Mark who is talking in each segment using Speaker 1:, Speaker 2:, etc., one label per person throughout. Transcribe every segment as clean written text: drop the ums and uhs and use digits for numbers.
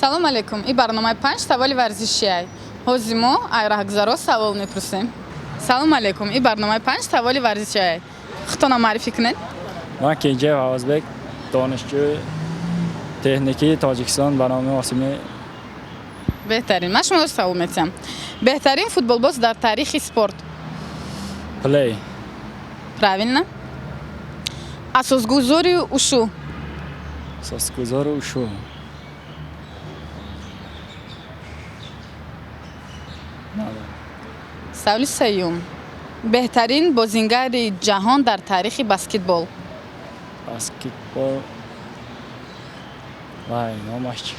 Speaker 1: салом алейкум. И барномаи 5 саволи варзишиай. ҳозир мо айраҳгузаро савол мепурсем. Салом алейкум. И барномаи 5 саволи варзишиай. худтона маърифӣ кунед.
Speaker 2: ман Кенҷаев Авазбек, донишҷӯи техникии Тоҷикистон ба номи Осими.
Speaker 1: Беҳтарин. Ман шуморо савол метиҳам. Беҳтарин футболбоз дар таърихи спорт.
Speaker 2: Плей.
Speaker 1: Правильно. Асосгузори ушу.
Speaker 2: Асосгузори ушу.
Speaker 1: саволи сеюм. беҳтарин бозингари ҷаҳон дар таърихи баскетбол.
Speaker 2: Баскетбол. Вай, номаш чӣ?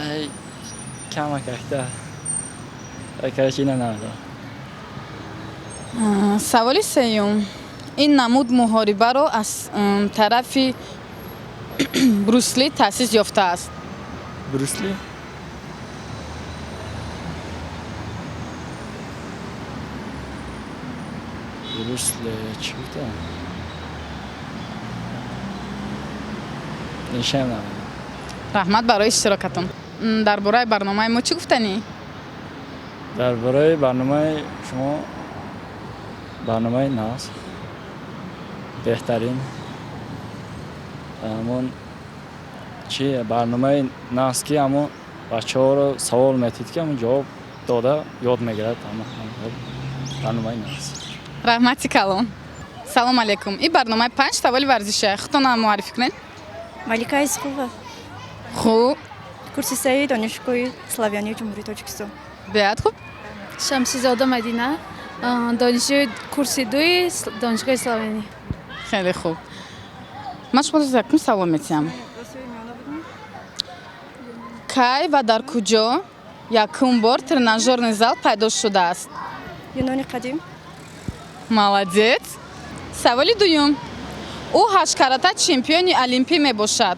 Speaker 2: Ай, камак акта. Акачи нанадо.
Speaker 1: саволи сеюм. ин намуд муҳорибаро аз тарафи Брюс Ли таъсис ёфтааст.
Speaker 2: Брюс Ли? Брюс Ли чӣ гуфтам? нишам намедонам.
Speaker 1: раҳмат барои иштирокатон. дар бораи барномаи мо чӣ гуфтанӣ?
Speaker 2: дар бораи барномаи шумо барномаи нас беҳтарин ҳамон чи барномаи нас ки ҳамон бачаҳоро савол метид ки ҳамон ҷавоб дода ёд мегирад барномаи нас.
Speaker 1: раҳмати калон. салом алейкум. ин барномаи 5 саволи варзиша. худтона муаррифӣ кунед.
Speaker 3: Малика Исқова.
Speaker 1: хуб.
Speaker 3: Курси сеи донишгоҳи Славянии Ҷумҳурии Тоҷикистон.
Speaker 1: беҳад хуб.
Speaker 4: Шамсизода Мадина, донишҷӯи курси 2 донишгоҳи Славянӣ.
Speaker 1: хеле хуб. ман шуморо якум савол метиҳам. кай ва дар куҷо якум бор тренажерный зал пайдо шудааст?
Speaker 3: Юнони қадим.
Speaker 1: молодец. саволи дуюм. ӯ 8 карата чемпиони олимпӣ мебошад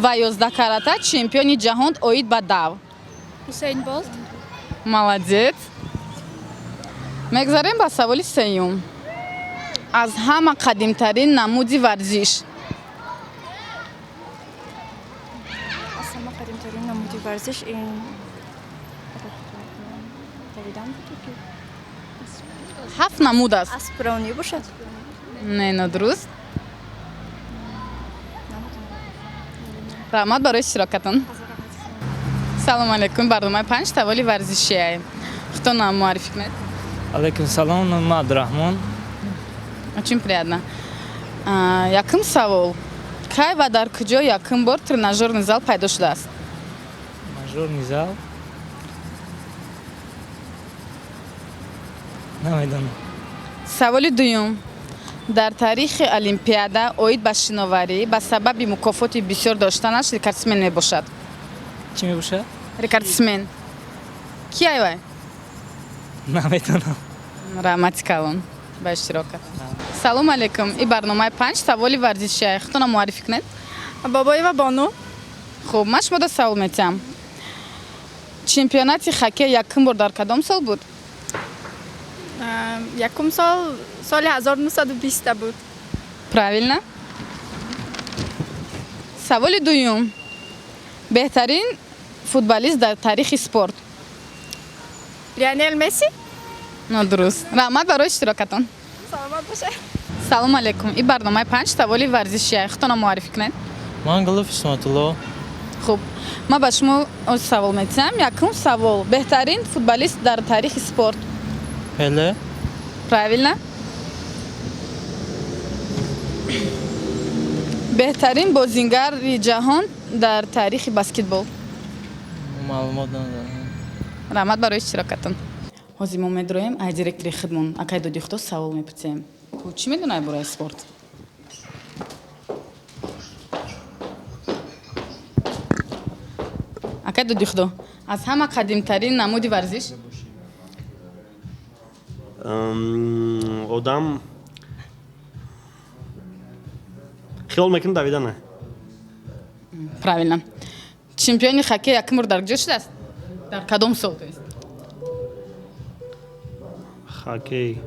Speaker 1: ва 11 карата чемпиони ҷаҳон оид ба давр.
Speaker 4: Ҳусейн Болт.
Speaker 1: молодец. мегзарем ба саволи сеюм. аз ҳама қадимтарин намуди варзиш.
Speaker 3: Аз ҳама қадимтарин намуди варзиш ин давидан буд ки
Speaker 1: 7 намуд аст.
Speaker 3: аспронӣ бошад.
Speaker 1: не надуруст. раҳмат барои иштирокатон. салом алейкум. барномаи 5 саволи варзишиай. худтона муаррифӣ кунед.
Speaker 5: Алейкум салом, номи Абдурахмон.
Speaker 1: очень приятно. якум савол. кай ва дар куҷо якум бор тренажерный зал пайдо шудааст?
Speaker 5: Мажорный зал. Намедонам.
Speaker 1: саволи дуюм. дар таърихи олимпиада оид ба шиноварӣ ба сабаби мукофоти бисёр доштанаш рекордсмен мебошад.
Speaker 5: Чӣ мебошад?
Speaker 1: рекордсмен. кияй вай?
Speaker 5: Намедонам.
Speaker 1: раҳмати калон ба иштирокат. салом алейкум. ин барномаи 5 саволи варзишиай. худтона муаррифӣ кунед.
Speaker 3: Бобоева Бону.
Speaker 1: хуб, ман шуморо савол метиҳам. чемпионати хоккей якум бор дар кадом сол буд?
Speaker 4: Якум сол соли 1920 буд.
Speaker 1: правилно. саволи дуюм. беҳтарин футболист дар таърихи спорт.
Speaker 4: Лионел Месси.
Speaker 1: нодуруст. раҳмат барои иштирокатон.
Speaker 4: Саломат бошед.
Speaker 1: салом алейкум. ин барномаи 5 саволи варзишиай. худтона муаррифӣ кунед.
Speaker 5: Мангалов Исматулло.
Speaker 1: хуб, ман ба шумо савол метиҳам. якум савол. беҳтарин футболист дар таърихи спорт.
Speaker 5: Пеле.
Speaker 1: правилно. беҳтарин бозингари ҷаҳон дар таърихи баскетбол.
Speaker 5: Маълумот надорам.
Speaker 1: раҳмат барои иштирокатон. ҳозир мо медроем ай директори хидмон акай додихто савол мепурсем. ту чӣ медонай бораи спорт? акай додихто, аз ҳама қадимтарин намуди варзиш?
Speaker 6: одам хиёл мекунад давидане.
Speaker 1: правилно. чемпиони хоккей якум бор дар куҷо шудааст? дар кадом сол то ест?
Speaker 6: хоккей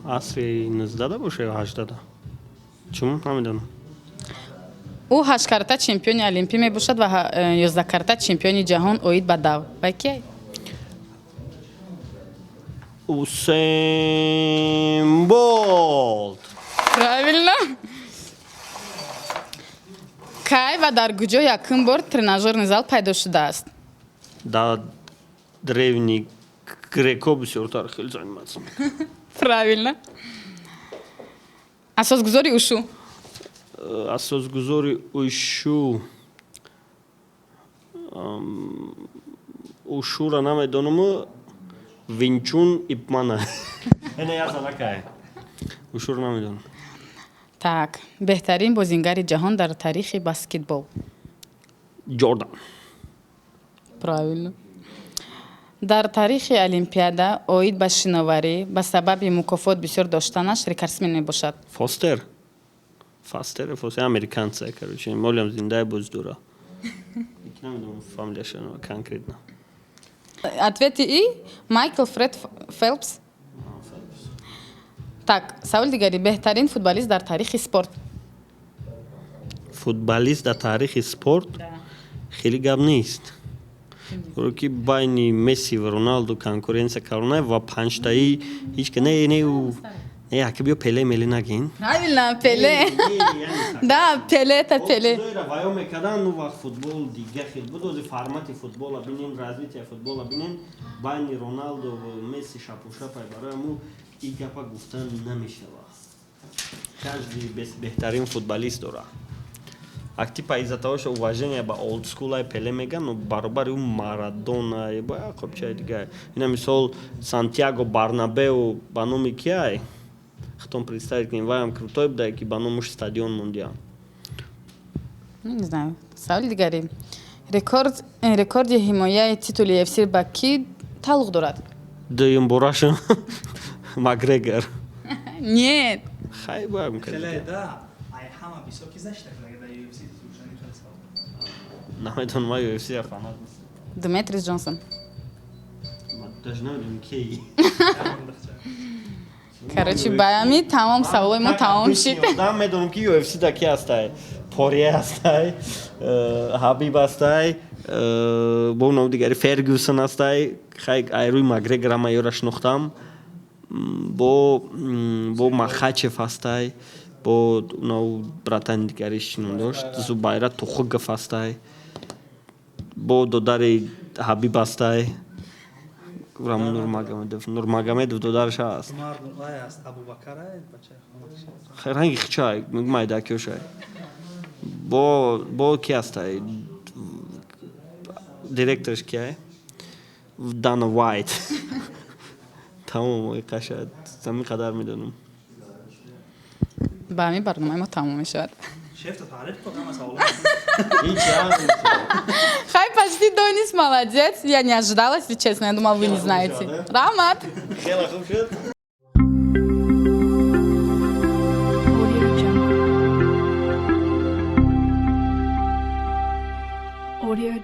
Speaker 6: асри 19 боше ё 18. чум намедонам.
Speaker 1: ӯ 8 карата чемпиони олимпӣ мебошад ва 11 карата чемпиони ҷаҳон оид ба дав. Ва ки
Speaker 6: Усейн Болт.
Speaker 1: правилно. Кай ва дар куҷо якум бор тренажерный зал пайдо шудааст?
Speaker 6: Дар древни греко бисёртар хеле заниматься мекард.
Speaker 1: Правилно. Асосгузори ушу?
Speaker 6: Асосгузори ушу ушура намедонам. Винчун Ипмана. Эне язанакай. Ушура намедонам.
Speaker 1: Так, беҳтарин бозингари ҷаҳон дар таърихи баскетбол?
Speaker 6: Джордан.
Speaker 1: Правильно. Дар таърихи олимпиада оид ба шиноварӣ ба сабаби мукофот бисёр доштанаш рекордсмен мебошад?
Speaker 6: Фостер американца, короче, молям зиндай буд дура. Намедонам фамилияшро конкретно.
Speaker 1: Ответи И Майкл Фред Фелпс. Так, саволи дигари. Беҳтарин футболист дар таърихи спорт?
Speaker 6: Футболист дар таърихи спорт хеле гап нест. Ки байни Месси ва Роналдо конкуренсия кардна ва панҷтаи ҳеч не яке биё Пеле мели нагин.
Speaker 1: Правильно, Пеле. Да, Пеле это Пеле.
Speaker 6: Ваё мекардан ну вақт футбол дига хел буд ози формати футбола бинем, развития футбола бинем, байни Роналдо ва Месси шапушапай барои аму ин гапа гуфтан намешавад. Каждый беҳтарин футболист дорад. Ак типа из-за того, что уважение ба олдскулай Пеле меган, но баробари у Марадона и ба хобчай дига. Ина мисол Сантьяго Барнабеу ба номи киай? Хтом представить к ним ваям крутой буда, ки ба номуш стадион мондиам.
Speaker 1: Не знаю. Саволи дигари. Рекорди ҳимояи титули UFC ба ки тааллуқ дорад?
Speaker 6: Дуюм борашон Макгрегор.
Speaker 1: Нет.
Speaker 6: Хай боям кардид. Намедонам ма UFC фанат.
Speaker 1: Дмитрис Джонсон.
Speaker 6: Даже намедонам ки.
Speaker 1: Короче, баями тамом саволои мо тамом шид.
Speaker 6: Дам медонам ки UFC да ки ҳастай? Порие ҳастай, Ҳабиб ҳастай, бо nom дигари Фергюсон ҳастай. Хай айруи Макгрегора ма ёра шинохтам. Бо Махачев ҳастай. Бо братани дигари шином дошт. Зубайра Тухугов ҳастай. Бо додари Ҳабиб ҳастай. Нурмагомедов додараш ҳаст. ранги хичай майда кёшай. Бо ки ҳастай? Директорш кияй? Дана Вайт. Тамом қашад. Замин қадар медонам.
Speaker 1: Ба ҳамин барномаи мо тамом мешавад. Хай почти Донис молодец. Я не ожидала, если честно. Я думала, вы не знаете. Рамат.
Speaker 6: Хела хуб шуд.
Speaker 3: Audio